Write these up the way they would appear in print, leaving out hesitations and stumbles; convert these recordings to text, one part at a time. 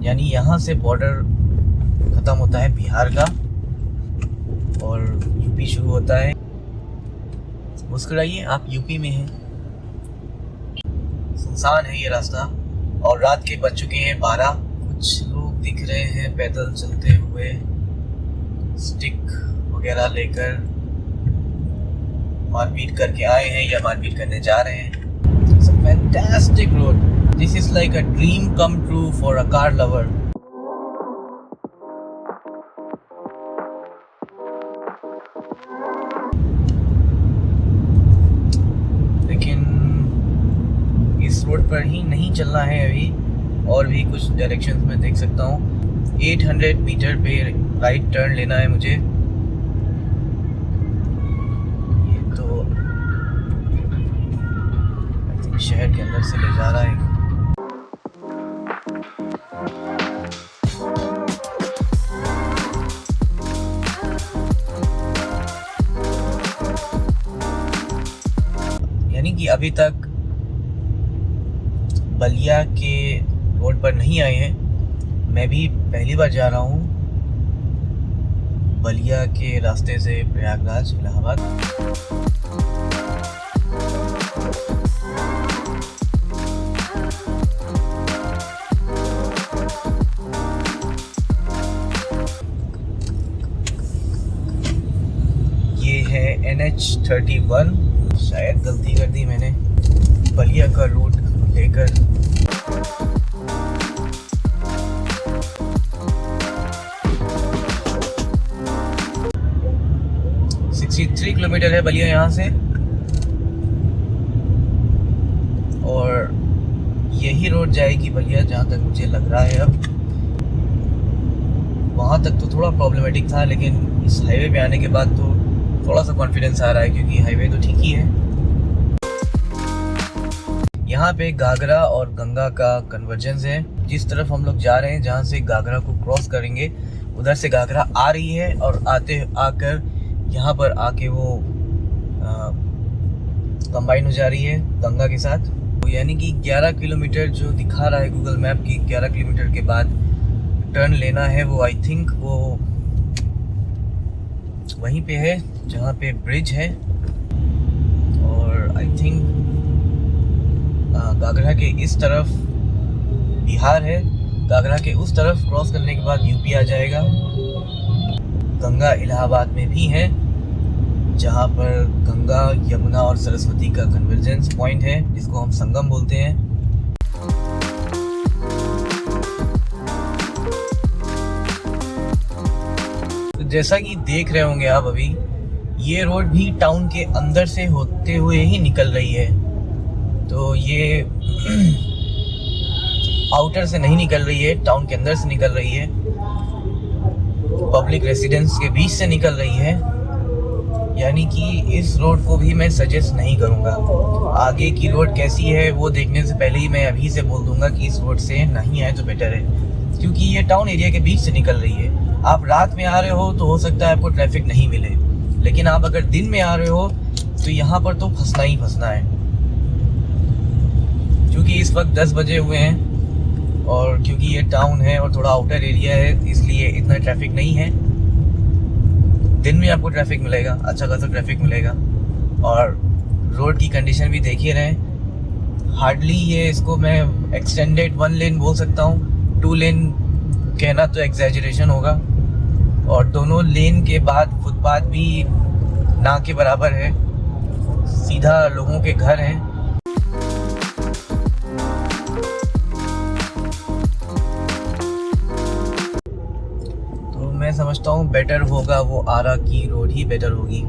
यानी यहाँ से बॉर्डर ख़त्म होता है बिहार का और यूपी शुरू होता है। मुस्कुराइए, आप यूपी में हैं। सुनसान है ये रास्ता और रात के बज चुके हैं 12। कुछ लोग दिख रहे हैं पैदल चलते हुए, स्टिक वगैरह लेकर। मारपीट करके आए हैं या मारपीट करने जा रहे हैं। It's a fantastic road. This is like a dream come true for a car lover. लेकिन इस रोड पर ही नहीं चलना है अभी, और भी कुछ डायरेक्शंस में देख सकता हूँ। 800 मीटर पे राइट टर्न लेना है मुझे। ये तो आई थिंक शहर के अंदर से ले जा रहा है। यानी कि अभी तक बलिया के रोड पर नहीं आए हैं। मैं भी पहली बार जा रहा हूँ बलिया के रास्ते से प्रयागराज इलाहाबाद। ये है NH31। शायद गलती कर दी मैंने बलिया का रूट लेकर। $63 किलोमीटर है बलिया यहाँ से, और यही रोड जाएगी बलिया जहाँ तक मुझे लग रहा है। अब वहाँ तक तो थोड़ा प्रॉब्लमेटिक था, लेकिन इस हाईवे पे आने के बाद तो थोड़ा सा कॉन्फिडेंस आ रहा है, क्योंकि हाईवे तो ठीक ही है। यहाँ पे घाघरा और गंगा का कन्वर्जेंस है। जिस तरफ हम लोग जा रहे हैं, जहाँ से घाघरा को क्रॉस करेंगे, उधर से घाघरा आ रही है और आकर यहाँ पर आके वो कंबाइन हो जा रही है गंगा के साथ। तो यानी कि 11 किलोमीटर जो दिखा रहा है गूगल मैप की, 11 किलोमीटर के बाद टर्न लेना है। वो आई थिंक वो वहीं पे है जहाँ पे ब्रिज है, और आई थिंक घाघरा के इस तरफ बिहार है। घाघरा के उस तरफ क्रॉस करने के बाद यूपी आ जाएगा। गंगा इलाहाबाद में भी है, जहाँ पर गंगा, यमुना और सरस्वती का कन्वर्जेंस पॉइंट है, जिसको हम संगम बोलते हैं। तो जैसा कि देख रहे होंगे आप अभी, ये रोड भी टाउन के अंदर से होते हुए ही निकल रही है। तो ये आउटर से नहीं निकल रही है, टाउन के अंदर से निकल रही है, पब्लिक रेसिडेंस के बीच से निकल रही है। यानी कि इस रोड को भी मैं सजेस्ट नहीं करूँगा। आगे की रोड कैसी है वो देखने से पहले ही मैं अभी से बोल दूंगा कि इस रोड से नहीं आए तो बेटर है, क्योंकि ये टाउन एरिया के बीच से निकल रही है। आप रात में आ रहे हो तो हो सकता है आपको ट्रैफिक नहीं मिले, लेकिन आप अगर दिन में आ रहे हो तो यहाँ पर तो फंसना ही फंसना है। क्योंकि इस वक्त 10 बजे हुए हैं, और क्योंकि ये टाउन है और थोड़ा आउटर एरिया है, इसलिए इतना ट्रैफिक नहीं है। दिन में आपको ट्रैफिक मिलेगा, अच्छा खासा ट्रैफिक मिलेगा। और रोड की कंडीशन भी देख ही रहे हैं। हार्डली ये इसको मैं एक्सटेंडेड 1 लेन बोल सकता हूँ, 2 लेन कहना तो एग्जैजरेशन होगा। और दोनों लेन के बाद फुटपाथ भी ना के बराबर है, सीधा लोगों के घर हैं। मैं समझता हूँ बेटर होगा वो आरा की रोड ही बेटर होगी,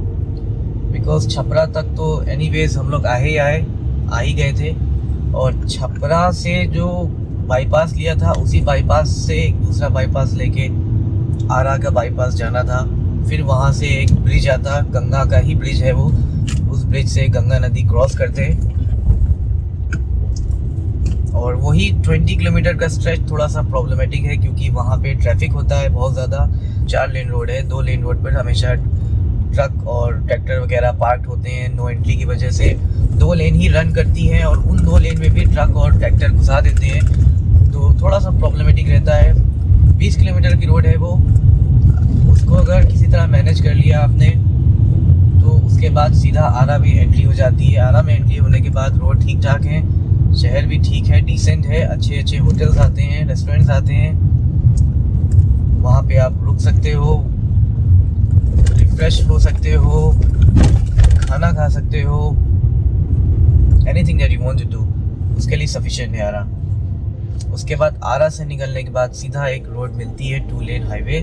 बिकॉज छपरा तक तो एनीवेज हम लोग आ ही गए थे। और छपरा से जो बाईपास लिया था, उसी बाईपास से एक दूसरा बाईपास लेके आरा का बाईपास जाना था। फिर वहाँ से एक ब्रिज आता, गंगा का ही ब्रिज है वो, उस ब्रिज से गंगा नदी क्रॉस करते हैं। और वही 20 किलोमीटर का स्ट्रेच थोड़ा सा प्रॉब्लमेटिक है, क्योंकि वहाँ पे ट्रैफिक होता है बहुत ज़्यादा। 4 लेन रोड है, 2 लेन रोड पर हमेशा ट्रक और ट्रैक्टर वगैरह पार्क होते हैं। नो एंट्री की वजह से 2 लेन ही रन करती हैं, और उन 2 लेन में भी ट्रक और ट्रैक्टर घुसा देते हैं। तो थोड़ा सा प्रॉब्लमेटिक रहता है। 20 किलोमीटर की रोड है वो, उसको अगर किसी तरह मैनेज कर लिया आपने तो उसके बाद सीधा आरा में एंट्री हो जाती है। आरा में एंट्री होने के बाद रोड ठीक ठाक है, शहर भी ठीक है, डिसेंट है, अच्छे अच्छे होटल्स आते हैं, रेस्टोरेंट्स आते हैं, वहाँ पे आप रुक सकते हो, रिफ्रेश हो सकते हो, खाना खा सकते हो, anything that you want to do, उसके लिए सफिशिएंट है आरा। उसके बाद आरा से निकलने के बाद सीधा एक रोड मिलती है 2 लेन हाईवे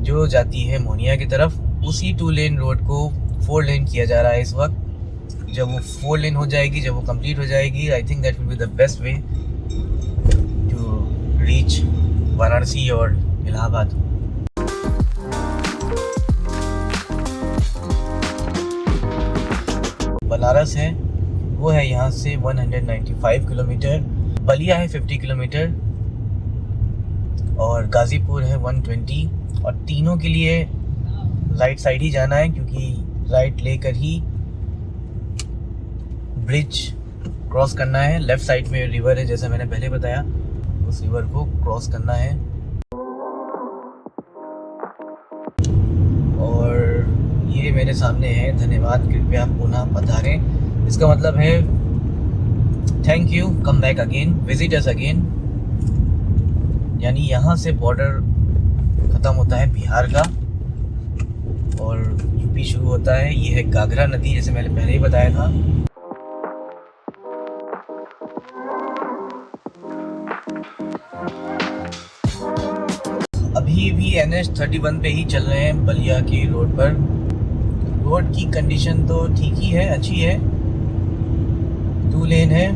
जो जाती है मोहनिया की तरफ। उसी 2 लेन रोड को 4 लेन किया जा रहा है इस वक्त। जब वो 4 लेन हो जाएगी, जब वो कंप्लीट हो जाएगी, I think that will be the best way to reach Varanasi और इलाहाबाद। बनारस है वो है यहाँ से 195 किलोमीटर, बलिया है 50 किलोमीटर और गाजीपुर है 120। और तीनों के लिए राइट साइड ही जाना है क्योंकि राइट लेकर ही ब्रिज क्रॉस करना है। लेफ्ट साइड में रिवर है जैसा मैंने पहले बताया, उस रिवर को क्रॉस करना है। और ये मेरे सामने है धन्यवाद कृपया पुनः पधारें। इसका मतलब है thank you, come back again, visit us again. यानी यहाँ से बॉर्डर खत्म होता है बिहार का और यूपी शुरू होता है। ये है घाघरा नदी जैसे मैंने पहले ही बताया था। अभी भी NH31 पे ही चल रहे हैं बलिया की रोड पर। रोड की कंडीशन तो ठीक ही है, अच्छी है, 2 लेन है,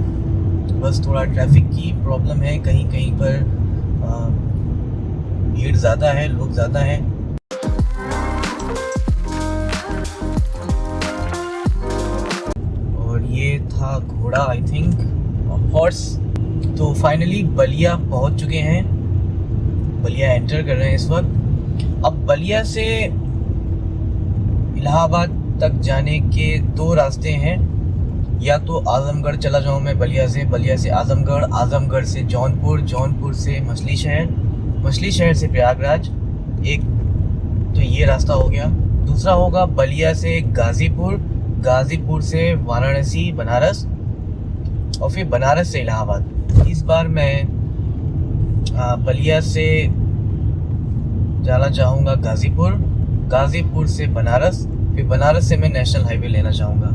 बस थोड़ा ट्रैफिक की प्रॉब्लम है, कहीं कहीं पर भीड़ ज़्यादा है, लोग ज़्यादा हैं। और ये था घोड़ा, आई थिंक हॉर्स। तो फाइनली बलिया पहुंच चुके हैं, बलिया एंटर कर रहे हैं इस वक्त। अब बलिया से इलाहाबाद तक जाने के 2 रास्ते हैं, या तो आजमगढ़ चला जाऊँ मैं बलिया से आजमगढ़, आजमगढ़ से जौनपुर, जौनपुर से मछली शहर, मछली शहर से प्रयागराज। एक तो ये रास्ता हो गया। दूसरा होगा बलिया से गाजीपुर, गाजीपुर से वाराणसी बनारस और फिर बनारस से इलाहाबाद। इस बार मैं बलिया से जाना चाहूँगा गाजीपुर, गाजीपुर से बनारस, फिर बनारस से मैं नेशनल हाईवे लेना चाहूँगा।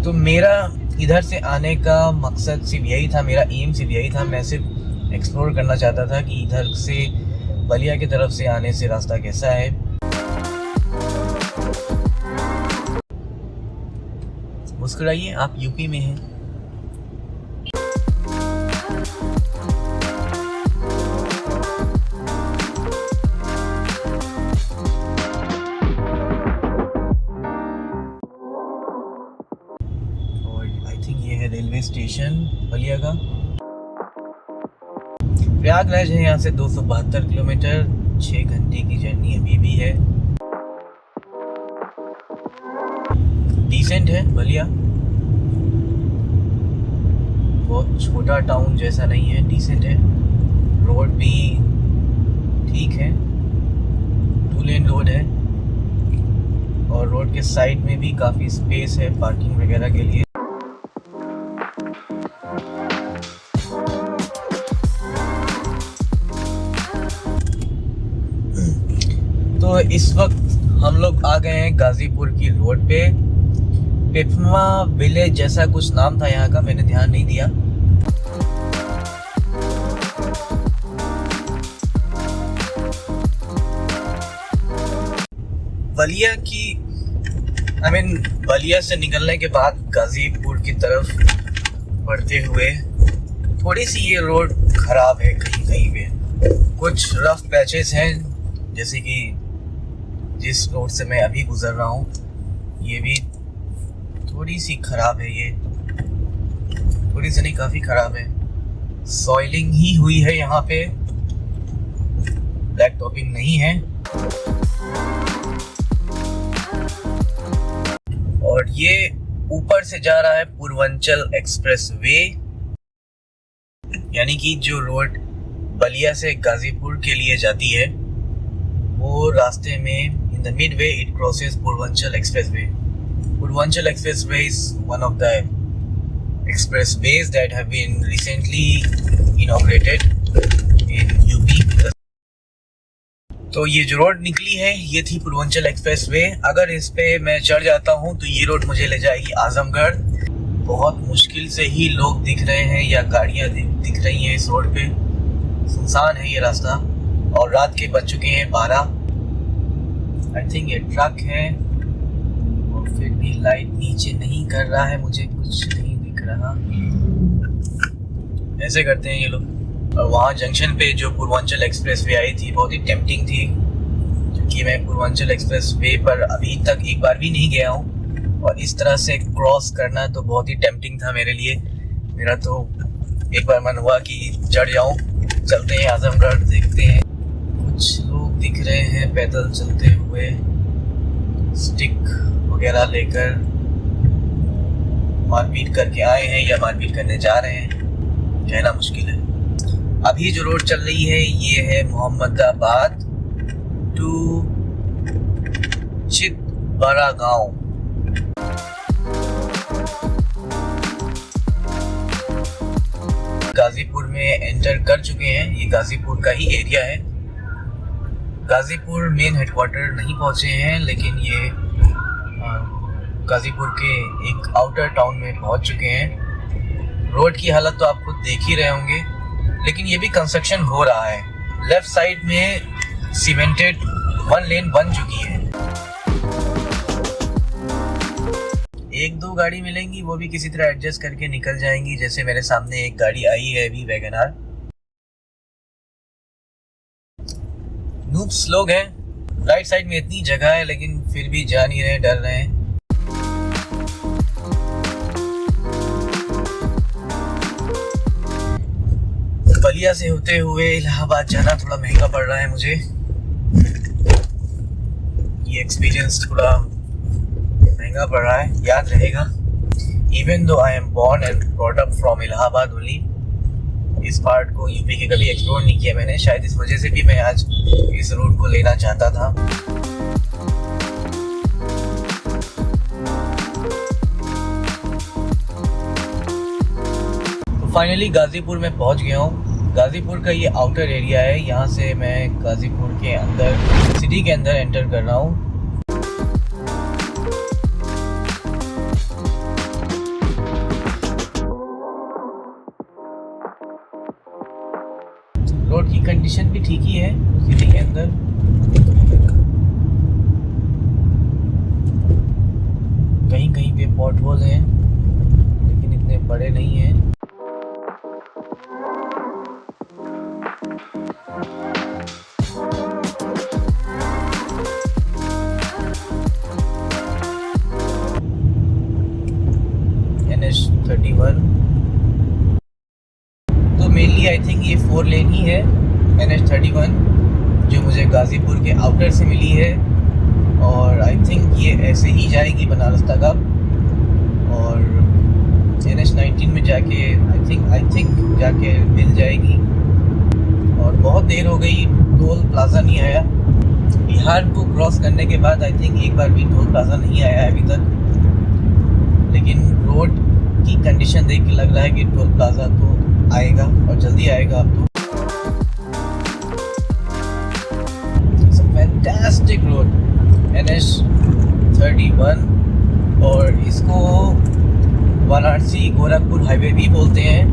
तो मेरा इधर से आने का मकसद सिर्फ यही था, मेरा एम सिर्फ यही था। मैं सिर्फ एक्सप्लोर करना चाहता था कि इधर से बलिया की तरफ से आने से रास्ता कैसा है। मुस्कुराइए, आप यूपी में हैं। रेलवे स्टेशन बलिया का। प्रयागराज है यहाँ से 272 किलोमीटर, 6 घंटे की जर्नी अभी भी है। डिसेंट है बलिया, बहुत छोटा टाउन जैसा नहीं है, डिसेंट है। रोड भी ठीक है, 2 लेन रोड है और रोड के साइड में भी काफ़ी स्पेस है पार्किंग वगैरह के लिए। तो इस वक्त हम लोग आ गए हैं गाजीपुर की रोड पे। पिपमा विलेज जैसा कुछ नाम था यहाँ का, मैंने ध्यान नहीं दिया। बलिया की बलिया से निकलने के बाद गाजीपुर की तरफ बढ़ते हुए थोड़ी सी ये रोड खराब है, कहीं कहीं पे कुछ रफ पैचेस हैं, जैसे कि जिस रोड से मैं अभी गुजर रहा हूँ, ये भी थोड़ी सी खराब है। ये थोड़ी सी नहीं, काफ़ी खराब है। सॉइलिंग ही हुई है यहाँ पे, ब्लैक टॉपिंग नहीं है। और ये ऊपर से जा रहा है पूर्वांचल एक्सप्रेस वे, यानी कि जो रोड बलिया से गाजीपुर के लिए जाती है वो रास्ते में in the mid way it crosses Purvanchal express way. Purvanchal express way is one of the expressways that have been recently inaugurated in UP. तो ये जो रोड निकली है ये थी पूर्वांचल एक्सप्रेस वे. अगर इस पे मैं चढ़ जाता हूँ तो ये रोड मुझे ले जाएगी आजमगढ़. बहुत मुश्किल से ही लोग दिख रहे हैं या गाड़ियाँ दिख रही हैं इस रोड पे. सुनसान है ये रास्ता और रात के बज चुके हैं 12. आई थिंक ये ट्रक है और फिर भी लाइट नीचे नहीं कर रहा है, मुझे कुछ नहीं रहा. ऐसे करते हैं ये लोग. और वहाँ जंक्शन पे जो पूर्वांचल एक्सप्रेस वे आई थी बहुत ही टेम्पटिंग थी, क्योंकि मैं पूर्वांचल एक्सप्रेस वे पर अभी तक एक बार भी नहीं गया हूँ और इस तरह से क्रॉस करना तो बहुत ही टेम्पटिंग था मेरे लिए. मेरा तो एक बार मन हुआ कि चढ़ जाऊँ. चलते हैं आजमगढ़, देखते हैं. कुछ लोग दिख रहे हैं पैदल चलते हुए, स्टिक वगैरह लेकर. मारपीट करके आए हैं या मारपीट करने जा रहे हैं, कहना मुश्किल है. अभी जो रोड चल रही है ये है मोहम्मदाबाद टू चितबरा गांव. गाजीपुर में एंटर कर चुके हैं. ये गाजीपुर का ही एरिया है. गाजीपुर मेन हेडक्वार्टर नहीं पहुंचे हैं, लेकिन ये गाजीपुर के एक आउटर टाउन में पहुंच चुके हैं. रोड की हालत तो आप खुद देख ही रहे होंगे, लेकिन ये भी कंस्ट्रक्शन हो रहा है. लेफ्ट साइड में सीमेंटेड 1 लेन बन चुकी है. 1-2 गाड़ी मिलेंगी, वो भी किसी तरह एडजस्ट करके निकल जाएंगी. जैसे मेरे सामने एक गाड़ी आई है अभी, वैगनआर. नूब्स लोग हैं. राइट साइड में इतनी जगह है लेकिन फिर भी जा नहीं रहे, डर रहे हैं. बलिया से होते हुए इलाहाबाद जाना थोड़ा महंगा पड़ रहा है मुझे. ये एक्सपीरियंस थोड़ा महंगा पड़ रहा है. याद रहेगा, even though I am born and brought up from Allahabad only. इस पार्ट को यूपी के कभी एक्सप्लोर नहीं किया मैंने. शायद इस वजह से भी मैं आज इस रूट को लेना चाहता था. तो फाइनली गाजीपुर में पहुंच गया हूँ. गाजीपुर का ये आउटर एरिया है. यहाँ से मैं गाजीपुर के अंदर, सिटी के अंदर एंटर कर रहा हूँ. रोड की कंडीशन भी ठीक ही है सिटी के अंदर. कहीं कहीं पे पॉट होल हैं, लेकिन इतने बड़े नहीं हैं. NH31 तो मेनली आई थिंक ये 4 लेन ही है. NH31 जो मुझे गाजीपुर के आउटर से मिली है, और आई थिंक ये ऐसे ही जाएगी बनारस तक अब. और NH19 में जाके आई थिंक जाके मिल जाएगी. और बहुत देर हो गई, टोल प्लाजा नहीं आया. बिहार को क्रॉस करने के बाद आई थिंक एक बार भी टोल प्लाजा नहीं आया है अभी तक. लेकिन रोड की कंडीशन देख के लग रहा है कि टोल प्लाजा तो आएगा और जल्दी आएगा अब तो. It's a fantastic road, NH31, और इसको वाराणसी गोरखपुर हाईवे भी बोलते हैं.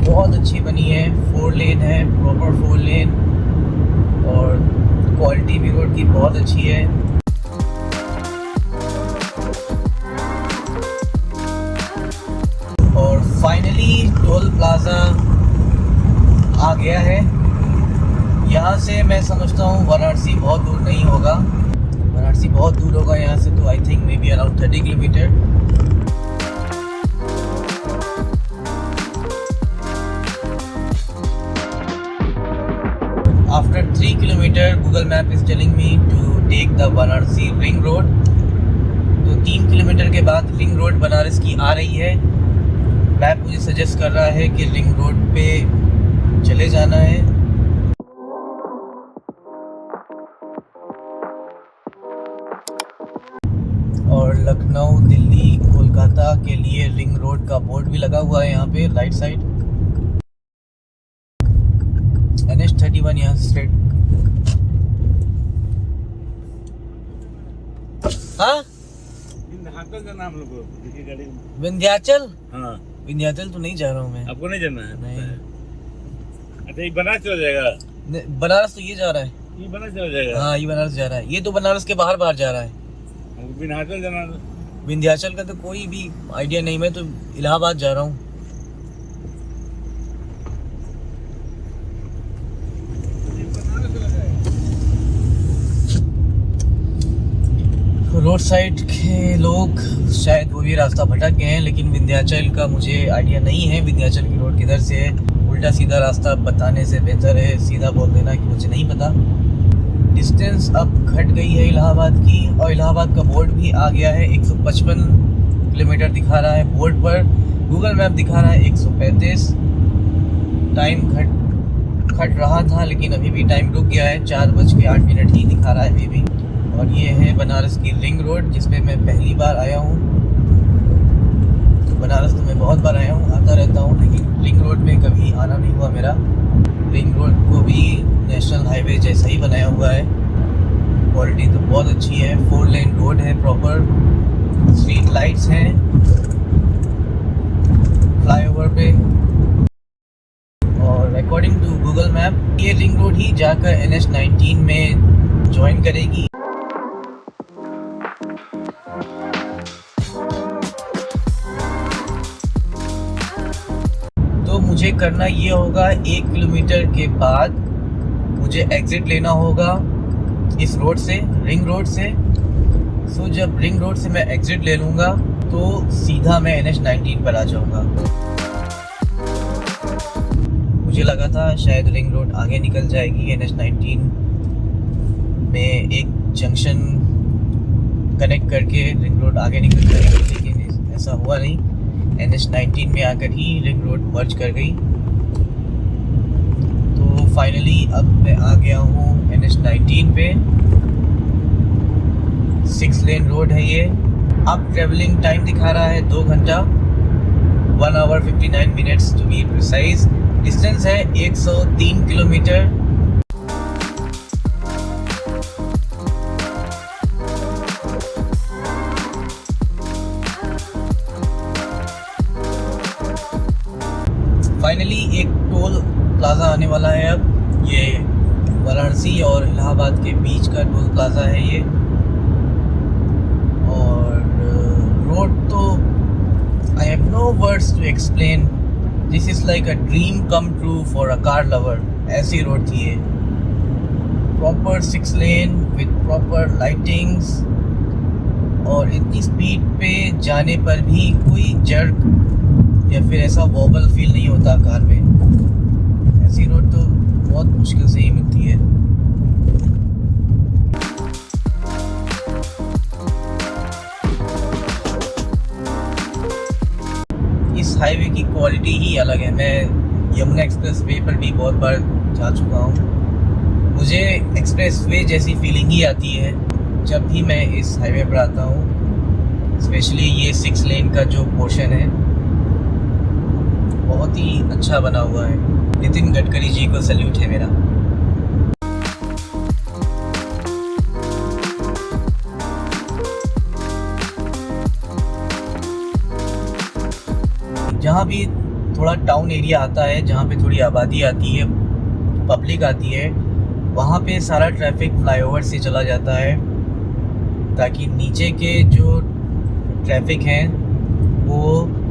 बहुत अच्छी बनी है. 4 लेन है, प्रॉपर 4 लेन, और क्वालिटी भी रोड की बहुत अच्छी है. और फाइनली टोल प्लाजा आ गया है. यहाँ से मैं समझता हूँ वाराणसी बहुत दूर नहीं होगा. वाराणसी बहुत दूर होगा यहाँ से, तो I think may be around 30 kilometre. After 3 kilometer, Google Map is telling me to take the Varanasi ring road. तो 3 किलोमीटर के बाद रिंग रोड बनारस की आ रही है। मैप मुझे सजेस्ट कर रहा है कि रिंग रोड पे चले जाना है। और लखनऊ, दिल्ली, कोलकाता के लिए रिंग रोड का बोर्ड भी लगा हुआ है यहाँ पे राइट साइड। NH31 यहाँ स्ट्रेट। हाँ विंध्याचल। हाँ विंध्याचल तो नहीं जा रहा हूँ मैं। आपको नहीं जाना है? नहीं। अच्छा ये बनारस चला जाएगा? बनारस तो ये जा रहा है। ये बनारस चला जाएगा? हाँ ये बनारस जा रहा है। ये तो बनारस के बाहर बाहर जा रहा है। हमको विंध्याचल जाना है। विंध्याचल का तो कोई भी आइडिया नहीं। मैं तो इलाहाबाद जा रहा हूँ। रोड साइड के लोग शायद वो भी रास्ता भटक गए हैं, लेकिन विंध्याचल का मुझे आइडिया नहीं है। विंध्याचल की रोड किधर से है। उल्टा सीधा रास्ता बताने से बेहतर है सीधा बोल देना कि मुझे नहीं पता। डिस्टेंस अब घट गई है इलाहाबाद की, और इलाहाबाद का बोर्ड भी आ गया है। 155 किलोमीटर दिखा रहा है बोर्ड पर। गूगल मैप दिखा रहा है 135। टाइम घट रहा था, लेकिन अभी भी टाइम रुक गया है। 4:08 ही दिखा रहा है अभी भी। और ये है बनारस की रिंग रोड, जिसपे मैं पहली बार आया हूँ। बनारस तो मैं बहुत बार आया हूँ, आता रहता हूँ, लेकिन रिंग रोड में कभी आना नहीं हुआ मेरा। रिंग रोड को भी नेशनल हाईवे जैसा ही बनाया हुआ है। क्वालिटी तो बहुत अच्छी है। 4 लेन रोड है प्रॉपर। स्ट्रीट लाइट्स हैं फ्लाईओवर पे। और अकॉर्डिंग टू गूगल मैप ये रिंग रोड ही जाकर NH19 में ज्वाइन करेगी। तो मुझे करना ये होगा, 1 किलोमीटर के बाद मुझे एग्जिट लेना होगा इस रोड से, रिंग रोड से। सो जब रिंग रोड से मैं एग्जिट ले लूँगा तो सीधा मैं NH19 पर आ जाऊँगा। मुझे लगा था शायद रिंग रोड आगे निकल जाएगी, NH19 में एक जंक्शन कनेक्ट करके रिंग रोड आगे निकल जाएगी, लेकिन ऐसा हुआ नहीं। NH19 में आकर ही रिंग रोड मर्ज कर गई। तो फाइनली अब मैं आ गया हूँ NH19 पे। 6 लेन रोड है ये। अब ट्रेवलिंग टाइम दिखा रहा है 2 घंटा 1 hour 59 minutes to be precise. Distance है 103 किलोमीटर। फाइनली एक टोल प्लाजा आने वाला है। अब ये वाराणसी और इलाहाबाद के बीच का टोल प्लाजा है ये। और रोड तो I have no words to explain. This is like a dream come true for a car lover. ऐसी रोड थी ये, proper 6 lane with proper lightings. और इतनी स्पीड पे जाने पर भी कोई जर्क या फिर ऐसा वॉबल फील नहीं होता कार में। ऐसी रोड तो बहुत मुश्किल से ही मिलती है। इस हाईवे की क्वालिटी ही अलग है। मैं यमुना एक्सप्रेस वे पर भी बहुत बार जा चुका हूँ। मुझे एक्सप्रेस वे जैसी फीलिंग ही आती है जब भी मैं इस हाईवे पर आता हूँ। स्पेशली ये 6 लेन का जो पोर्शन है बहुत ही अच्छा बना हुआ है। नितिन गडकरी जी को सैल्यूट है मेरा। जहाँ भी थोड़ा टाउन एरिया आता है, जहाँ पे थोड़ी आबादी आती है, पब्लिक आती है, वहाँ पे सारा ट्रैफिक फ्लाईओवर से चला जाता है, ताकि नीचे के जो ट्रैफिक हैं वो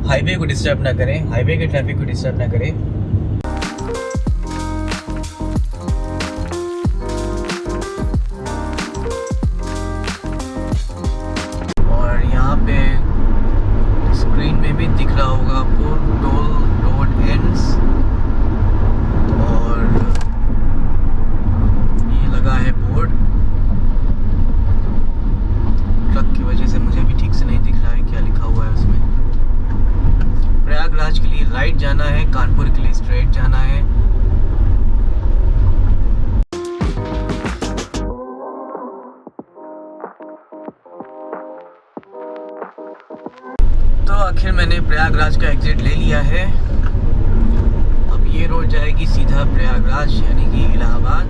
हाईवे को डिस्टर्ब ना करें, हाईवे के ट्रैफिक को डिस्टर्ब ना करें। और यहाँ पे स्क्रीन में भी दिख रहा होगा आपको टोल रोड एंड्स। और ये लगा है बोर्ड। ट्रक की वजह से मुझे भी ठीक से नहीं दिख रहा है क्या लिखा हुआ है, कानपुर के लिए स्ट्रेट जाना है। तो आखिर मैंने प्रयागराज का एग्जिट ले लिया है। अब ये रोड जाएगी सीधा प्रयागराज यानी कि इलाहाबाद,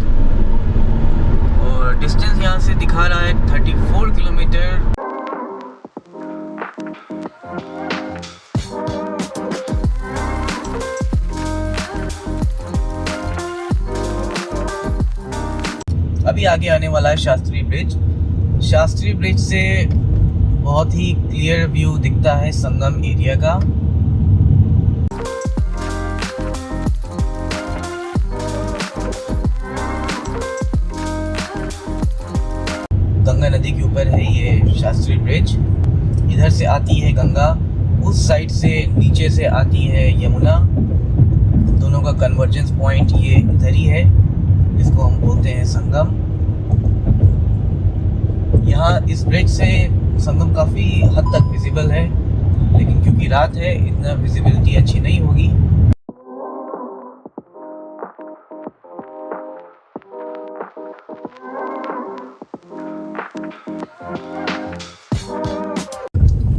और डिस्टेंस यहाँ से दिखा रहा है 34 किलोमीटर। अभी आगे आने वाला है शास्त्री ब्रिज। शास्त्री ब्रिज से बहुत ही क्लियर व्यू दिखता है संगम एरिया का। गंगा नदी के ऊपर है ये शास्त्री ब्रिज। इधर से आती है गंगा, उस साइड से नीचे से आती है यमुना। दोनों का कन्वर्जेंस पॉइंट ये इधर ही है, इसको हम बोलते हैं संगम। यहाँ इस ब्रिज से संगम काफ़ी हद तक विजिबल है, लेकिन क्योंकि रात है इतना विजिबिलिटी अच्छी नहीं होगी।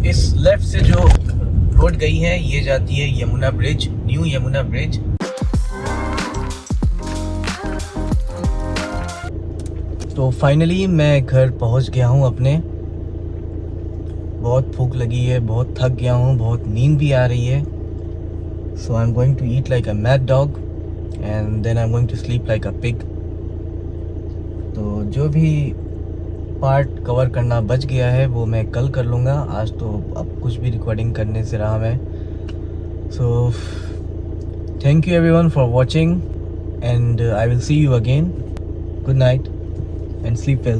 इस लेफ्ट से जो रोड गई है ये जाती है Yamuna bridge, new Yamuna bridge. तो फाइनली मैं घर पहुंच गया हूं अपने। बहुत भूख लगी है, बहुत थक गया हूं, बहुत नींद भी आ रही है। So I am going to eat like a mad dog and then I am going to sleep like a pig. तो जो भी पार्ट कवर करना बच गया है वो मैं कल कर लूँगा। आज तो अब कुछ भी रिकॉर्डिंग करने से रहा मैं। So thank you everyone for watching and I will see you again. Good night and sleep well.